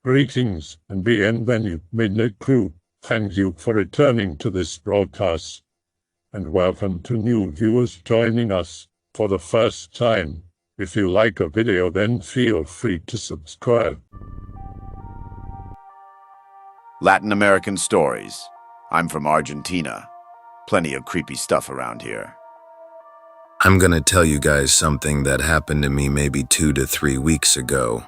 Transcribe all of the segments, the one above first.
Greetings and bienvenue, Midnight Crew. Thank you for returning to this broadcast, and welcome to new viewers joining us for the first time. If you like a video, then feel free to subscribe. Latin American stories. I'm from Argentina. Plenty of creepy stuff around here. I'm gonna tell you guys something that happened to me maybe 2 to 3 weeks ago.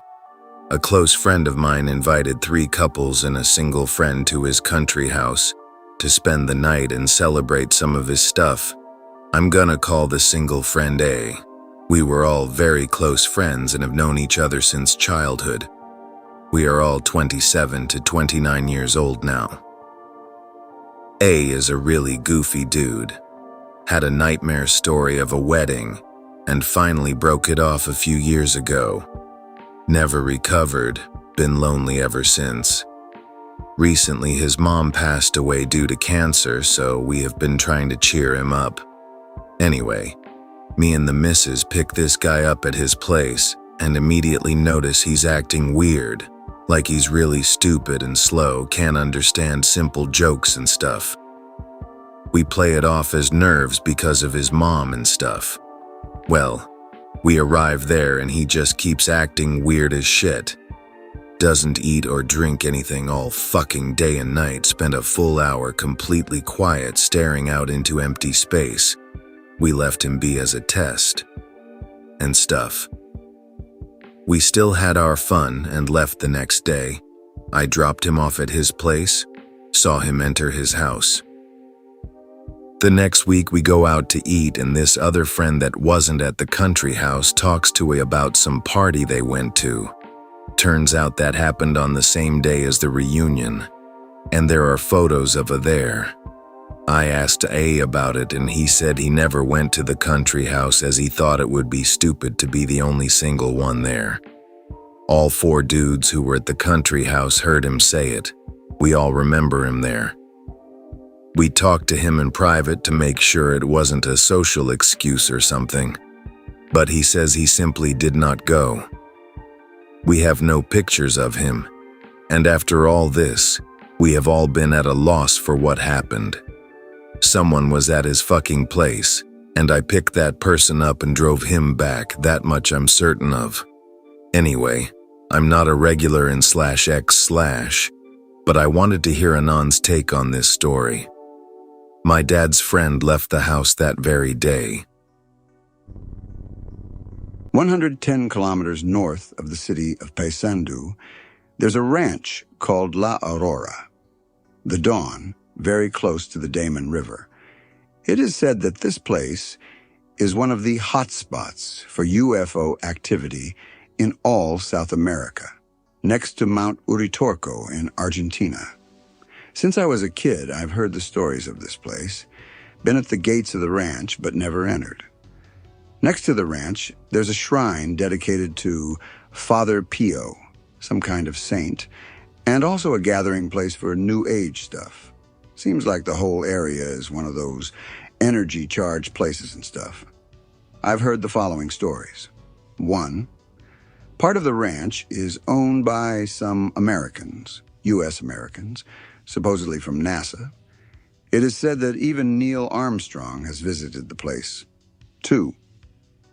A close friend of mine invited 3 couples and a single friend to his country house to spend the night and celebrate some of his stuff. I'm gonna call the single friend A. We were all very close friends and have known each other since childhood. We are all 27 to 29 years old now. A is a really goofy dude. Had a nightmare story of a wedding and finally broke it off a few years ago. Never recovered, been lonely ever since. Recently his mom passed away due to cancer, so we have been trying to cheer him up. Anyway, me and the missus pick this guy up at his place and immediately notice he's acting weird, like he's really stupid and slow, can't understand simple jokes and stuff. We play it off as nerves because of his mom and stuff. Well, we arrive there and he just keeps acting weird as shit. Doesn't eat or drink anything all fucking day and night, spent a full hour completely quiet staring out into empty space. We left him be as a test. And stuff. We still had our fun and left the next day. I dropped him off at his place, saw him enter his house. The next week we go out to eat and this other friend that wasn't at the country house talks to me about some party they went to. Turns out that happened on the same day as the reunion, and there are photos of her there. I asked A about it and he said he never went to the country house as he thought it would be stupid to be the only single one there. All 4 dudes who were at the country house heard him say it. We all remember him there. We talked to him in private to make sure it wasn't a social excuse or something, but he says he simply did not go. We have no pictures of him, and after all this, we have all been at a loss for what happened. Someone was at his fucking place, and I picked that person up and drove him back, that much I'm certain of. Anyway, I'm not a regular in /x/, but I wanted to hear Anon's take on this story. My dad's friend left the house that very day. 110 kilometers north of the city of Paysandú, there's a ranch called La Aurora, the Dawn, very close to the Damon River. It is said that this place is one of the hotspots for UFO activity in all South America, next to Mount Uritorco in Argentina. Since I was a kid, I've heard the stories of this place, been at the gates of the ranch, but never entered. Next to the ranch, there's a shrine dedicated to Father Pio, some kind of saint, and also a gathering place for New Age stuff. Seems like the whole area is one of those energy-charged places and stuff. I've heard the following stories. 1. Part of the ranch is owned by some Americans, U.S. Americans, supposedly from NASA. It is said that even Neil Armstrong has visited the place. 2.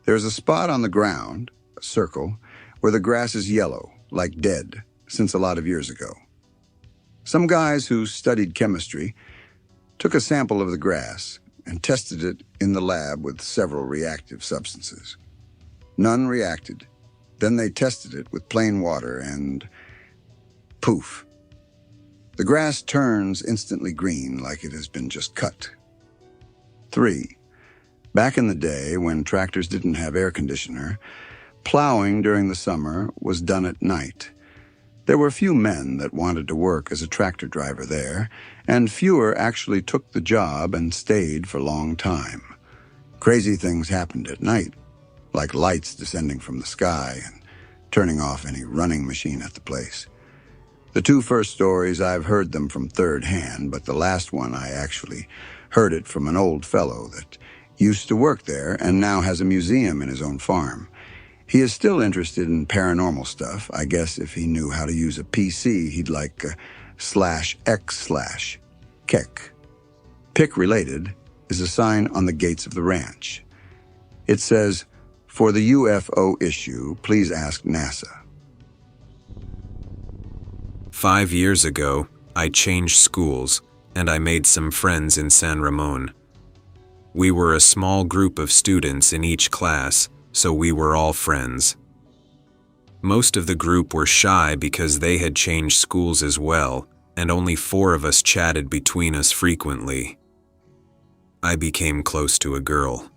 There's a spot on the ground, a circle, where the grass is yellow, like dead, since a lot of years ago. Some guys who studied chemistry took a sample of the grass and tested it in the lab with several reactive substances. None reacted. Then they tested it with plain water and poof. The grass turns instantly green like it has been just cut. 3. Back in the day, when tractors didn't have air conditioner, plowing during the summer was done at night. There were few men that wanted to work as a tractor driver there, and fewer actually took the job and stayed for a long time. Crazy things happened at night, like lights descending from the sky and turning off any running machine at the place. The 2 first stories, I've heard them from third hand, but the last one I actually heard it from an old fellow that used to work there and now has a museum in his own farm. He is still interested in paranormal stuff. I guess if he knew how to use a PC, he'd like /x/ Keck. Pick related is a sign on the gates of the ranch. It says, "For the UFO issue, please ask NASA." 5 years ago, I changed schools, and I made some friends in San Ramon. We were a small group of students in each class, so we were all friends. Most of the group were shy because they had changed schools as well, and only 4 of us chatted between us frequently. I became close to a girl.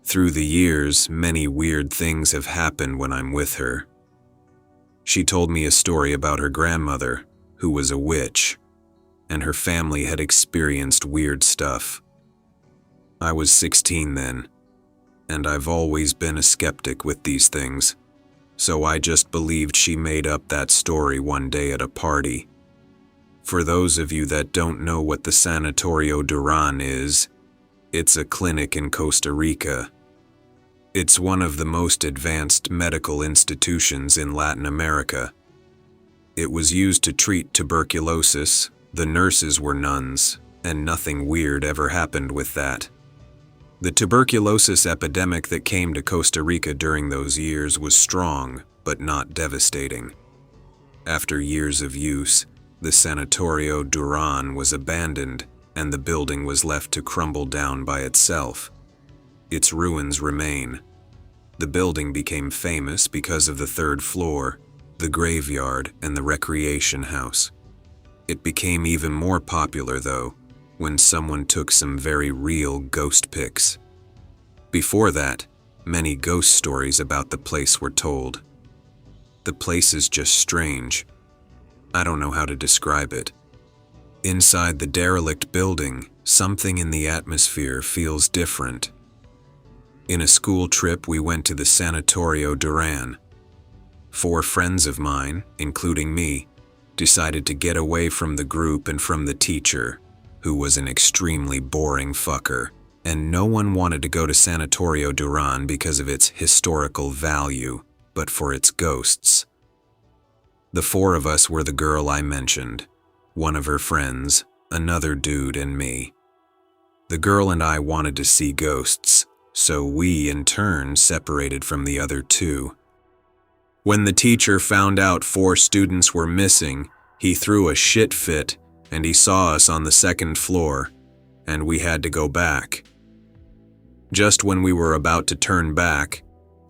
Through the years, many weird things have happened when I'm with her. She told me a story about her grandmother, who was a witch, and her family had experienced weird stuff. I was 16 then, and I've always been a skeptic with these things, so I just believed she made up that story one day at a party. For those of you that don't know what the Sanatorio Duran is, it's a clinic in Costa Rica. It's one of the most advanced medical institutions in Latin America. It was used to treat tuberculosis, the nurses were nuns, and nothing weird ever happened with that. The tuberculosis epidemic that came to Costa Rica during those years was strong, but not devastating. After years of use, the Sanatorio Duran was abandoned, and the building was left to crumble down by itself. Its ruins remain. The building became famous because of the 3rd floor, the graveyard, and the recreation house. It became even more popular, though, when someone took some very real ghost pics. Before that, many ghost stories about the place were told. The place is just strange. I don't know how to describe it. Inside the derelict building, something in the atmosphere feels different. In a school trip, we went to the Sanatorio Duran. 4 friends of mine, including me, decided to get away from the group and from the teacher, who was an extremely boring fucker, and no one wanted to go to Sanatorio Duran because of its historical value, but for its ghosts. The 4 of us were the girl I mentioned, one of her friends, another dude, and me. The girl and I wanted to see ghosts, so we, in turn, separated from the other 2. When the teacher found out 4 students were missing, he threw a shit fit, and he saw us on the 2nd floor, and we had to go back. Just when we were about to turn back,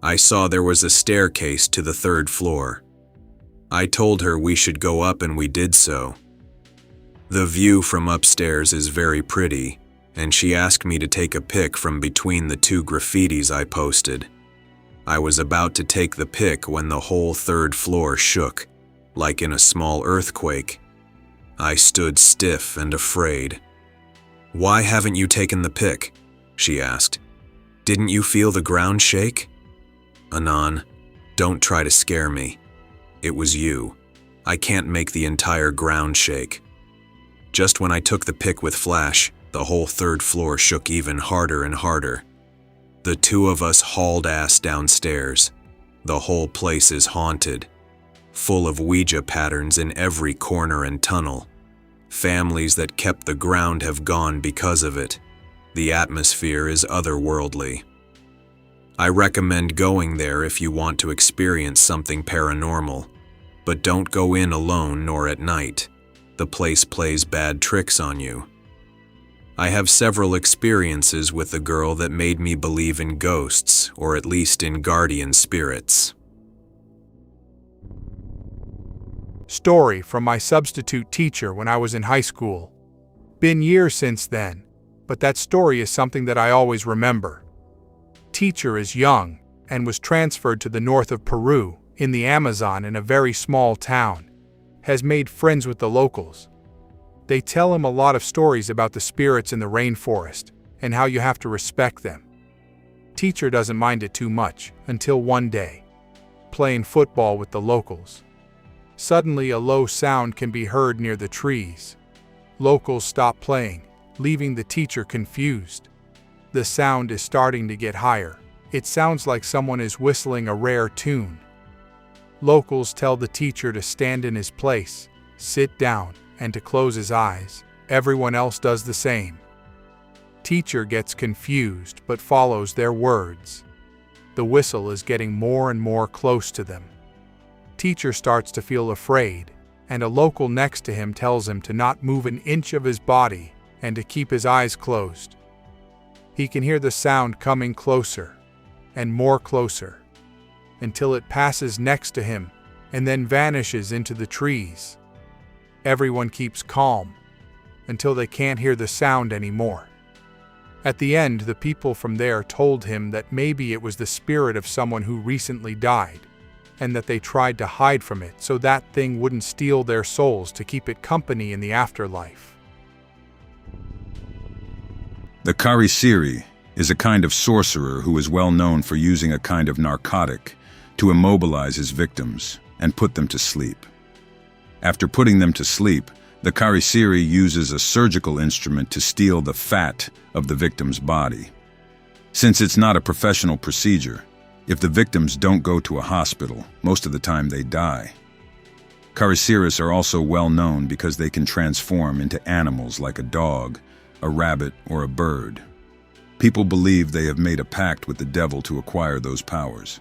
I saw there was a staircase to the 3rd floor. I told her we should go up, and we did so. The view from upstairs is very pretty, and she asked me to take a pic from between the 2 graffitis I posted. I was about to take the pic when the whole 3rd floor shook, like in a small earthquake. I stood stiff and afraid. "Why haven't you taken the pic?" she asked. "Didn't you feel the ground shake?" "Anon, don't try to scare me. It was you. I can't make the entire ground shake." Just when I took the pic with flash, the whole 3rd floor shook even harder and harder. The 2 of us hauled ass downstairs. The whole place is haunted, full of Ouija patterns in every corner and tunnel. Families that kept the ground have gone because of it. The atmosphere is otherworldly. I recommend going there if you want to experience something paranormal, but don't go in alone nor at night. The place plays bad tricks on you. I have several experiences with the girl that made me believe in ghosts, or at least in guardian spirits. Story from my substitute teacher when I was in high school. Been years since then, but that story is something that I always remember. Teacher is young and was transferred to the north of Peru, in the Amazon in a very small town. Has made friends with the locals. They tell him a lot of stories about the spirits in the rainforest and how you have to respect them. Teacher doesn't mind it too much until one day, playing football with the locals. Suddenly a low sound can be heard near the trees. Locals stop playing, leaving the teacher confused. The sound is starting to get higher, It sounds like someone is whistling a rare tune. Locals tell the teacher to stand in his place, sit down, and to close his eyes. Everyone else does the same. Teacher gets confused but follows their words. The whistle is getting more and more close to them. Teacher starts to feel afraid, and a local next to him tells him to not move an inch of his body and to keep his eyes closed. He can hear the sound coming closer and more closer until it passes next to him and then vanishes into the trees. Everyone keeps calm until they can't hear the sound anymore. At the end, the people from there told him that maybe it was the spirit of someone who recently died, and that they tried to hide from it so that thing wouldn't steal their souls to keep it company in the afterlife. The Kharisiri is a kind of sorcerer who is well known for using a kind of narcotic to immobilize his victims and put them to sleep. After putting them to sleep, the Kharisiri uses a surgical instrument to steal the fat of the victim's body. Since it's not a professional procedure, if the victims don't go to a hospital, most of the time they die. Kharisiris are also well known because they can transform into animals like a dog, a rabbit, or a bird. People believe they have made a pact with the devil to acquire those powers.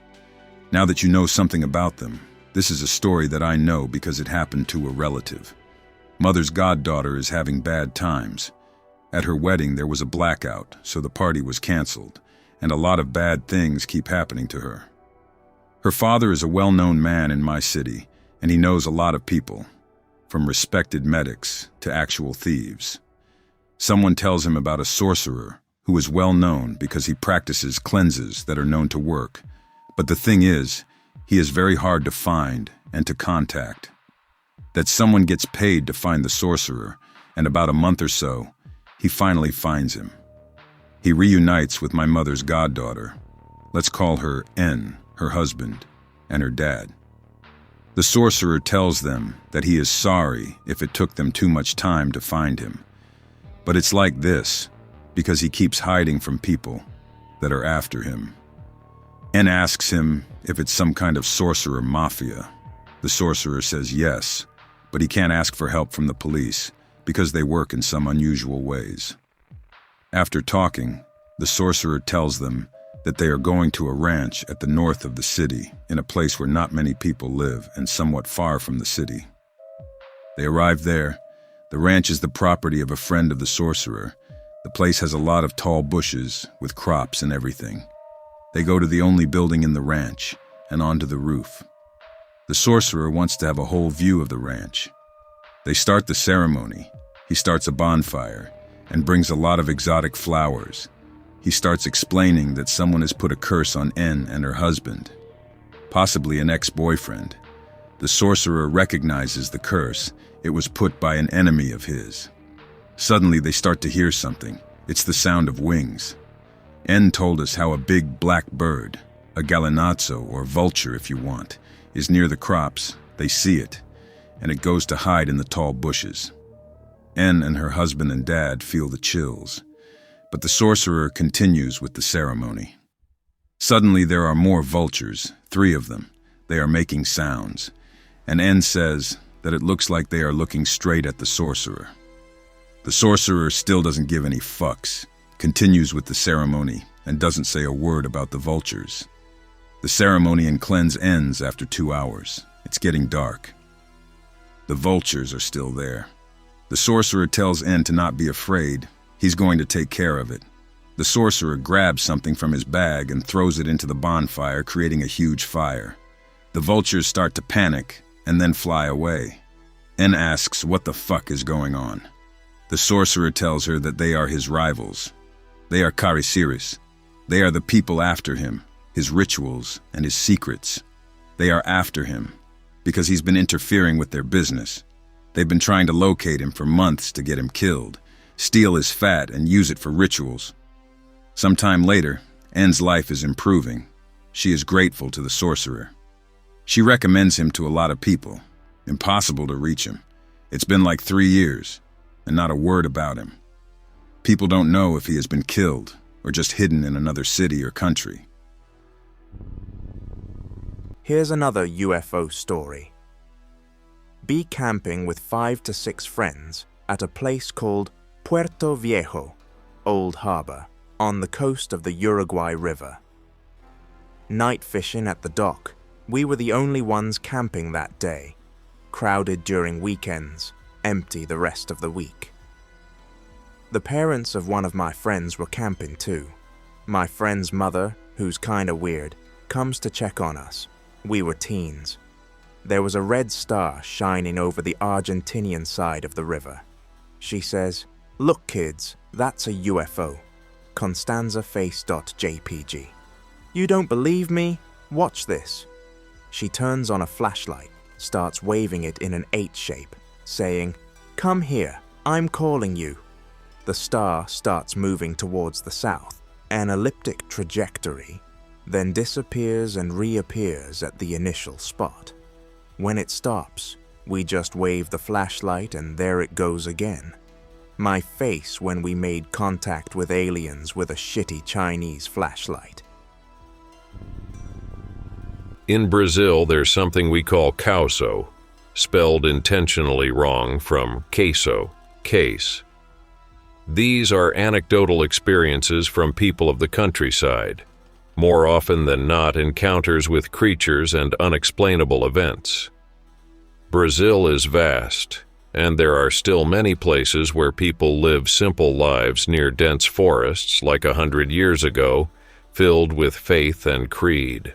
Now that you know something about them, this is a story that I know because it happened to a relative. Mother's goddaughter is having bad times. At her wedding there was a blackout, so the party was canceled, and a lot of bad things keep happening to her. Her father is a well-known man in my city, and he knows a lot of people, from respected medics to actual thieves. Someone tells him about a sorcerer who is well known because he practices cleanses that are known to work. But the thing is, he is very hard to find and to contact. That someone gets paid to find the sorcerer, and about a month or so, he finally finds him. He reunites with my mother's goddaughter. Let's call her N, her husband, and her dad. The sorcerer tells them that he is sorry if it took them too much time to find him. But it's like this, because he keeps hiding from people that are after him. N asks him if it's some kind of sorcerer mafia. The sorcerer says yes, but he can't ask for help from the police because they work in some unusual ways. After talking, the sorcerer tells them that they are going to a ranch at the north of the city, in a place where not many people live and somewhat far from the city. They arrive there. The ranch is the property of a friend of the sorcerer. The place has a lot of tall bushes with crops and everything. They go to the only building in the ranch and onto the roof. The sorcerer wants to have a whole view of the ranch. They start the ceremony. He starts a bonfire and brings a lot of exotic flowers. He starts explaining that someone has put a curse on N and her husband, possibly an ex-boyfriend. The sorcerer recognizes the curse. It was put by an enemy of his. Suddenly they start to hear something. It's the sound of wings. N told us how a big black bird, a gallinazo or vulture if you want, is near the crops. They see it, and it goes to hide in the tall bushes. N and her husband and dad feel the chills, but the sorcerer continues with the ceremony. Suddenly there are more vultures, 3 of them. They are making sounds, and N says that it looks like they are looking straight at the sorcerer. The sorcerer still doesn't give any fucks, continues with the ceremony, and doesn't say a word about the vultures. The ceremony and cleanse ends after 2 hours. It's getting dark. The vultures are still there. The sorcerer tells N to not be afraid. He's going to take care of it. The sorcerer grabs something from his bag and throws it into the bonfire, creating a huge fire. The vultures start to panic and then fly away. N asks what the fuck is going on. The sorcerer tells her that they are his rivals. They are Kharisiris. They are the people after him, his rituals and his secrets. They are after him because he's been interfering with their business. They've been trying to locate him for months to get him killed, steal his fat and use it for rituals. Sometime later, N's life is improving. She is grateful to the sorcerer. She recommends him to a lot of people. Impossible to reach him. It's been like 3 years, and not a word about him. People don't know if he has been killed or just hidden in another city or country. Here's another UFO story. Be camping with 5 to 6 friends at a place called Puerto Viejo, Old Harbor, on the coast of the Uruguay River. Night fishing at the dock, we were the only ones camping that day, crowded during weekends, empty the rest of the week. The parents of one of my friends were camping too. My friend's mother, who's kinda weird, comes to check on us. We were teens. There was a red star shining over the Argentinian side of the river. She says, "Look kids, that's a UFO. ConstanzaFace.jpg. You don't believe me? Watch this." She turns on a flashlight, starts waving it in an 8 shape, saying, "Come here, I'm calling you." The star starts moving towards the south, an elliptic trajectory, then disappears and reappears at the initial spot. When it stops, we just wave the flashlight and there it goes again. My face when we made contact with aliens with a shitty Chinese flashlight. In Brazil, there's something we call causo, spelled intentionally wrong from queso, case. These are anecdotal experiences from people of the countryside, more often than not encounters with creatures and unexplainable events. Brazil is vast, and there are still many places where people live simple lives near dense forests like 100 years ago, filled with faith and creed.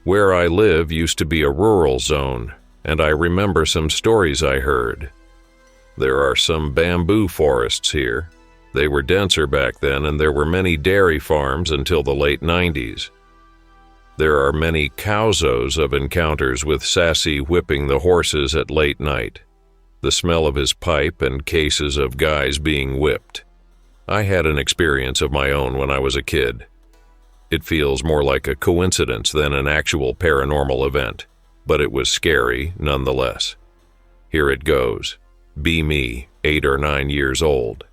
Where I live used to be a rural zone, and I remember some stories I heard. There are some bamboo forests here. They were denser back then, and there were many dairy farms until the late 90s. There are many causos of encounters with Saci whipping the horses at late night, the smell of his pipe and cases of guys being whipped. I had an experience of my own when I was a kid. It feels more like a coincidence than an actual paranormal event, but it was scary nonetheless. Here it goes. Be me, 8 or 9 years old.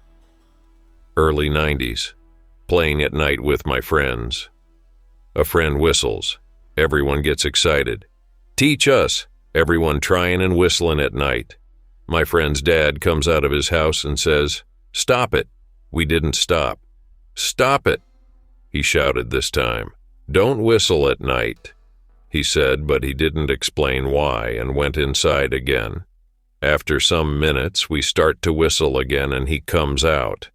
Early 90s. Playing at night with my friends. A friend whistles. Everyone gets excited. "Teach us!" Everyone trying and whistling at night. My friend's dad comes out of his house and says, "Stop it." We didn't stop. "Stop it," he shouted this time. "Don't whistle at night," he said, but he didn't explain why and went inside again. After some minutes, we start to whistle again and he comes out.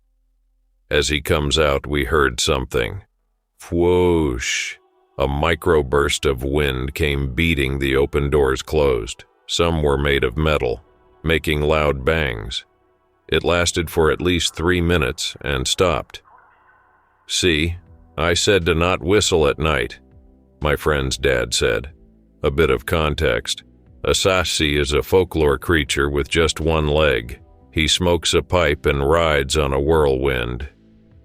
As he comes out, we heard something. Whoosh! A microburst of wind came beating the open doors closed. Some were made of metal, making loud bangs. It lasted for at least 3 minutes and stopped. "See, I said to not whistle at night," my friend's dad said. A bit of context. A Saci is a folklore creature with just one leg. He smokes a pipe and rides on a whirlwind.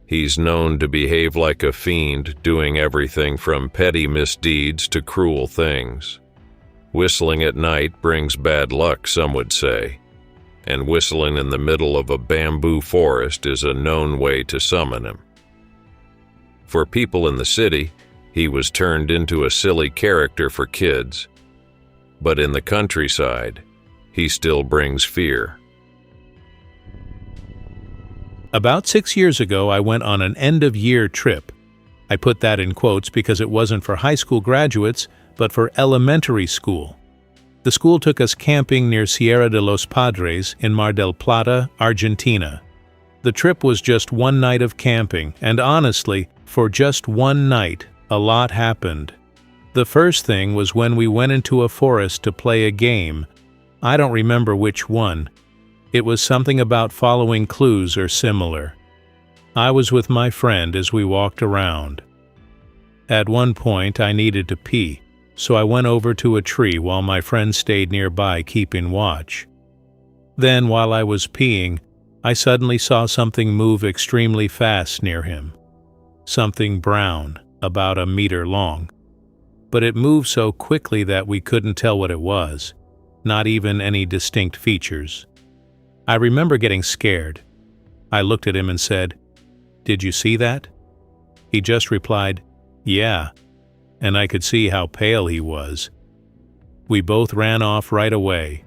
He's known to behave like a fiend, doing everything from petty misdeeds to cruel things. Whistling at night brings bad luck, some would say, and whistling in the middle of a bamboo forest is a known way to summon him. For people in the city, he was turned into a silly character for kids, but in the countryside, he still brings fear. About 6 years ago, I went on an end-of-year trip. I put that in quotes because it wasn't for high school graduates, but for elementary school. The school took us camping near Sierra de los Padres in Mar del Plata, Argentina. The trip was just one night of camping, and honestly, for just one night, a lot happened. The first thing was when we went into a forest to play a game. I don't remember which one. It was something about following clues or similar. I was with my friend as we walked around. At one point, I needed to pee, so I went over to a tree while my friend stayed nearby keeping watch. Then, while I was peeing, I suddenly saw something move extremely fast near him. Something brown, about a meter long. But it moved so quickly that we couldn't tell what it was, not even any distinct features. I remember getting scared. I looked at him and said, "Did you see that?" He just replied, "Yeah," and I could see how pale he was, We both ran off right away.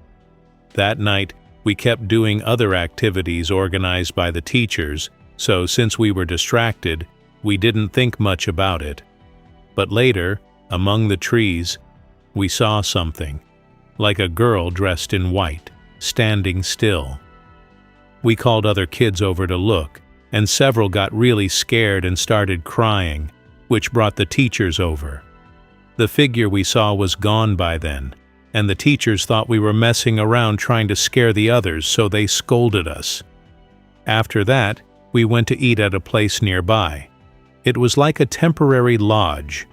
That night, we kept doing other activities organized by the teachers, so since we were distracted, we didn't think much about it. But later, among the trees, we saw something, like a girl dressed in white, standing still. We called other kids over to look, and several got really scared and started crying, which brought the teachers over. The figure we saw was gone by then, and the teachers thought we were messing around trying to scare the others, so they scolded us. After that, we went to eat at a place nearby. It was like a temporary lodge.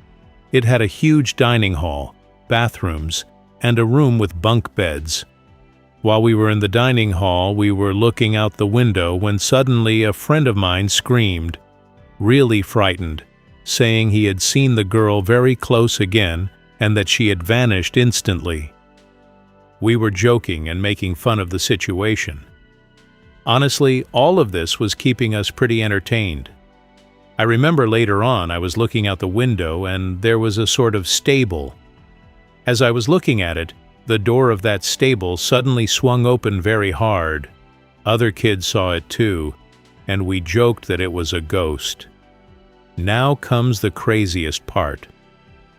It had a huge dining hall, bathrooms, and a room with bunk beds. While we were in the dining hall, we were looking out the window when suddenly a friend of mine screamed, really frightened, saying he had seen the girl very close again and that she had vanished instantly. We were joking and making fun of the situation. Honestly, all of this was keeping us pretty entertained. I remember later on I was looking out the window and there was a sort of stable. As I was looking at it, the door of that stable suddenly swung open very hard. Other kids saw it too, and we joked that it was a ghost. Now comes the craziest part.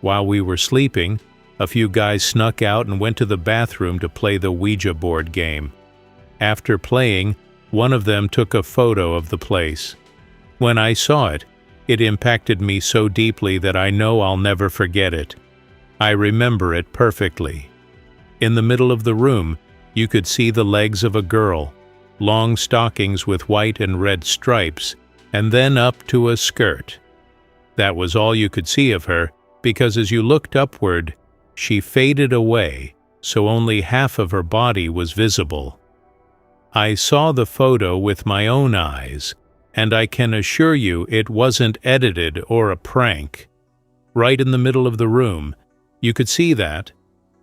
While we were sleeping, a few guys snuck out and went to the bathroom to play the Ouija board game. After playing, one of them took a photo of the place. When I saw it, it impacted me so deeply that I know I'll never forget it. I remember it perfectly. In the middle of the room, you could see the legs of a girl, long stockings with white and red stripes, and then up to a skirt. That was all you could see of her, because as you looked upward, she faded away, so only half of her body was visible. I saw the photo with my own eyes, and I can assure you it wasn't edited or a prank. Right in the middle of the room, you could see that,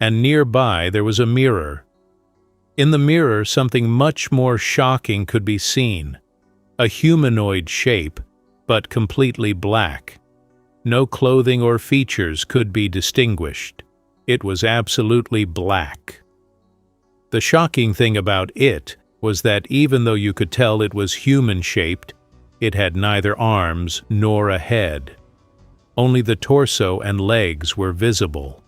and nearby there was a mirror. In the mirror, something much more shocking could be seen. A humanoid shape, but completely black. No clothing or features could be distinguished. It was absolutely black. The shocking thing about it was that even though you could tell it was human-shaped, it had neither arms nor a head. Only the torso and legs were visible.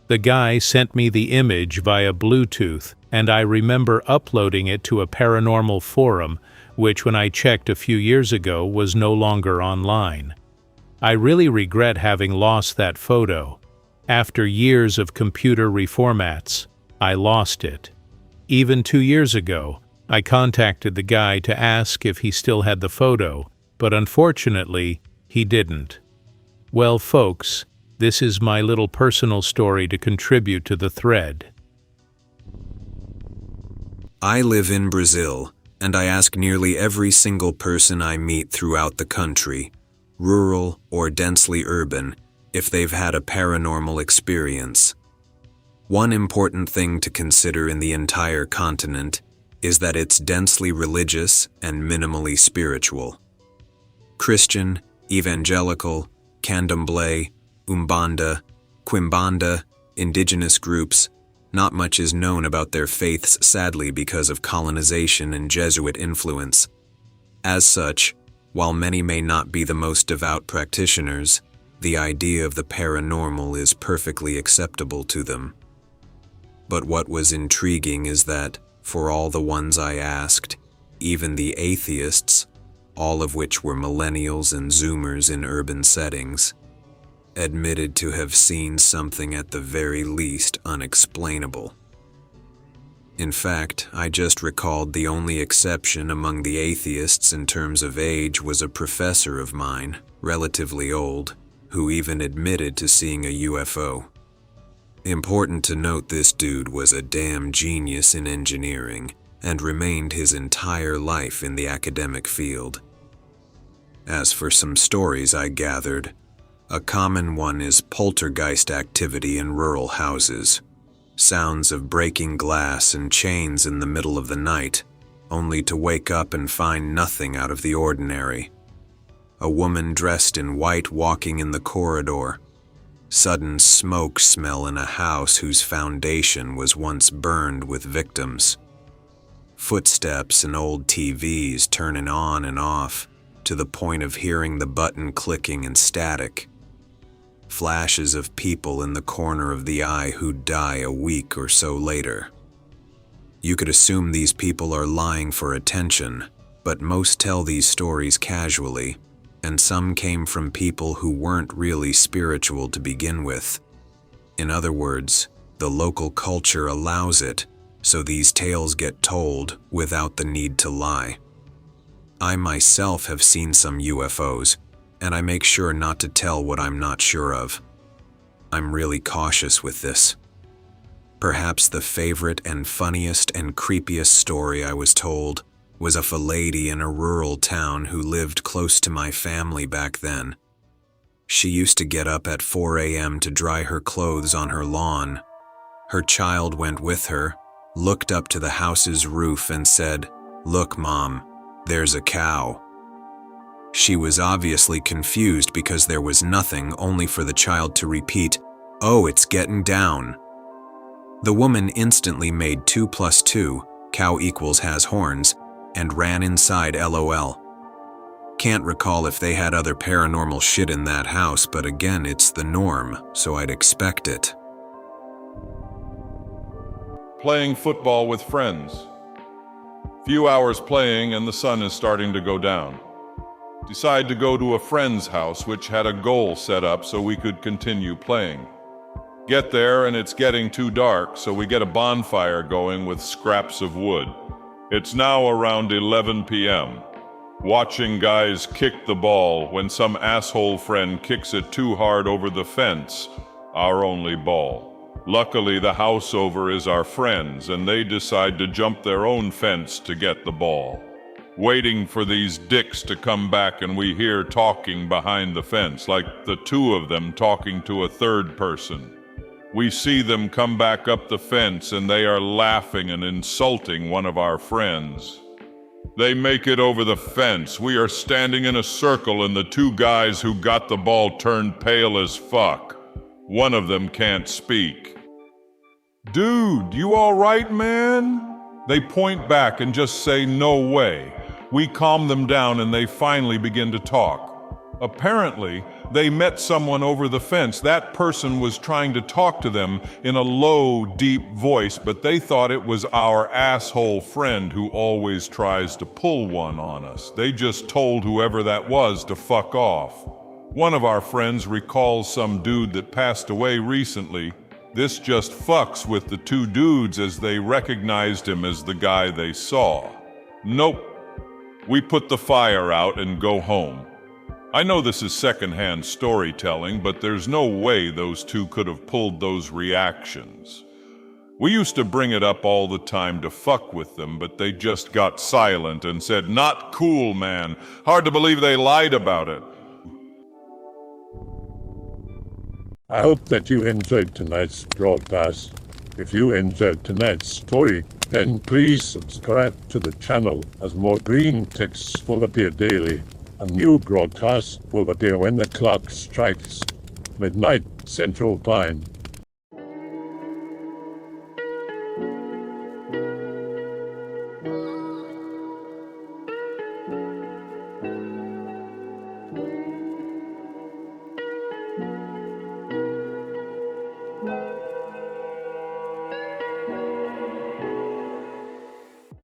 The guy sent me the image via Bluetooth, and I remember uploading it to a paranormal forum, which when I checked a few years ago was no longer online. I really regret having lost that photo. After years of computer reformats, I lost it. Even 2 years ago, I contacted the guy to ask if he still had the photo, but unfortunately, he didn't. Well, folks, this is my little personal story to contribute to the thread. I live in Brazil, and I ask nearly every single person I meet throughout the country, rural or densely urban, if they've had a paranormal experience. One important thing to consider in the entire continent is that it's densely religious and minimally spiritual. Christian, evangelical, candomblé, umbanda, quimbanda, indigenous groups, not much is known about their faiths sadly because of colonization and Jesuit influence. As such, while many may not be the most devout practitioners, the idea of the paranormal is perfectly acceptable to them. But what was intriguing is that, for all the ones I asked, even the atheists, all of which were millennials and Zoomers in urban settings, admitted to have seen something at the very least unexplainable. In fact, I just recalled the only exception among the atheists in terms of age was a professor of mine, relatively old, who even admitted to seeing a UFO. Important to note, this dude was a damn genius in engineering and remained his entire life in the academic field. As for some stories I gathered, a common one is poltergeist activity in rural houses. Sounds of breaking glass and chains in the middle of the night, only to wake up and find nothing out of the ordinary. A woman dressed in white walking in the corridor. Sudden smoke smell in a house whose foundation was once burned with victims. Footsteps and old TVs turning on and off to the point of hearing the button clicking and static. Flashes of people in the corner of the eye who die a week or so later. You could assume these people are lying for attention, but most tell these stories casually, and some came from people who weren't really spiritual to begin with. In other words, the local culture allows it, so these tales get told without the need to lie. I myself have seen some UFOs, and I make sure not to tell what I'm not sure of. I'm really cautious with this. Perhaps the favorite and funniest and creepiest story I was told was of a lady in a rural town who lived close to my family back then. She used to get up at 4 a.m. to dry her clothes on her lawn. Her child went with her, looked up to the house's roof and said, "Look, Mom, there's a cow." She was obviously confused because there was nothing, only for the child to repeat, "Oh, it's getting down." The woman instantly made 2 + 2, cow equals has horns, and ran inside LOL. Can't recall if they had other paranormal shit in that house, but again, it's the norm, so I'd expect it. Playing football with friends. Few hours playing and the sun is starting to go down. Decide to go to a friend's house which had a goal set up so we could continue playing. Get there and it's getting too dark, so we get a bonfire going with scraps of wood. It's now around 11 p.m. Watching guys kick the ball when some asshole friend kicks it too hard over the fence, our only ball. Luckily, the house over is our friends, and they decide to jump their own fence to get the ball. Waiting for these dicks to come back, and we hear talking behind the fence, like the two of them talking to a third person. We see them come back up the fence, and they are laughing and insulting one of our friends. They make it over the fence. We are standing in a circle, and the two guys who got the ball turn pale as fuck. One of them can't speak. "Dude, you all right, man?" They point back and just say, "No way." We calm them down and they finally begin to talk. Apparently, they met someone over the fence. That person was trying to talk to them in a low, deep voice, but they thought it was our asshole friend who always tries to pull one on us. They just told whoever that was to fuck off. One of our friends recalls some dude that passed away recently. This just fucks with the two dudes as they recognized him as the guy they saw. Nope. We put the fire out and go home. I know this is secondhand storytelling, but there's no way those two could have pulled those reactions. We used to bring it up all the time to fuck with them, but they just got silent and said, "Not cool, man." Hard to believe they lied about it. I hope that you enjoyed tonight's broadcast. If you enjoyed tonight's story, then please subscribe to the channel as more Greentext will appear daily. A new broadcast will appear when the clock strikes midnight Central Time.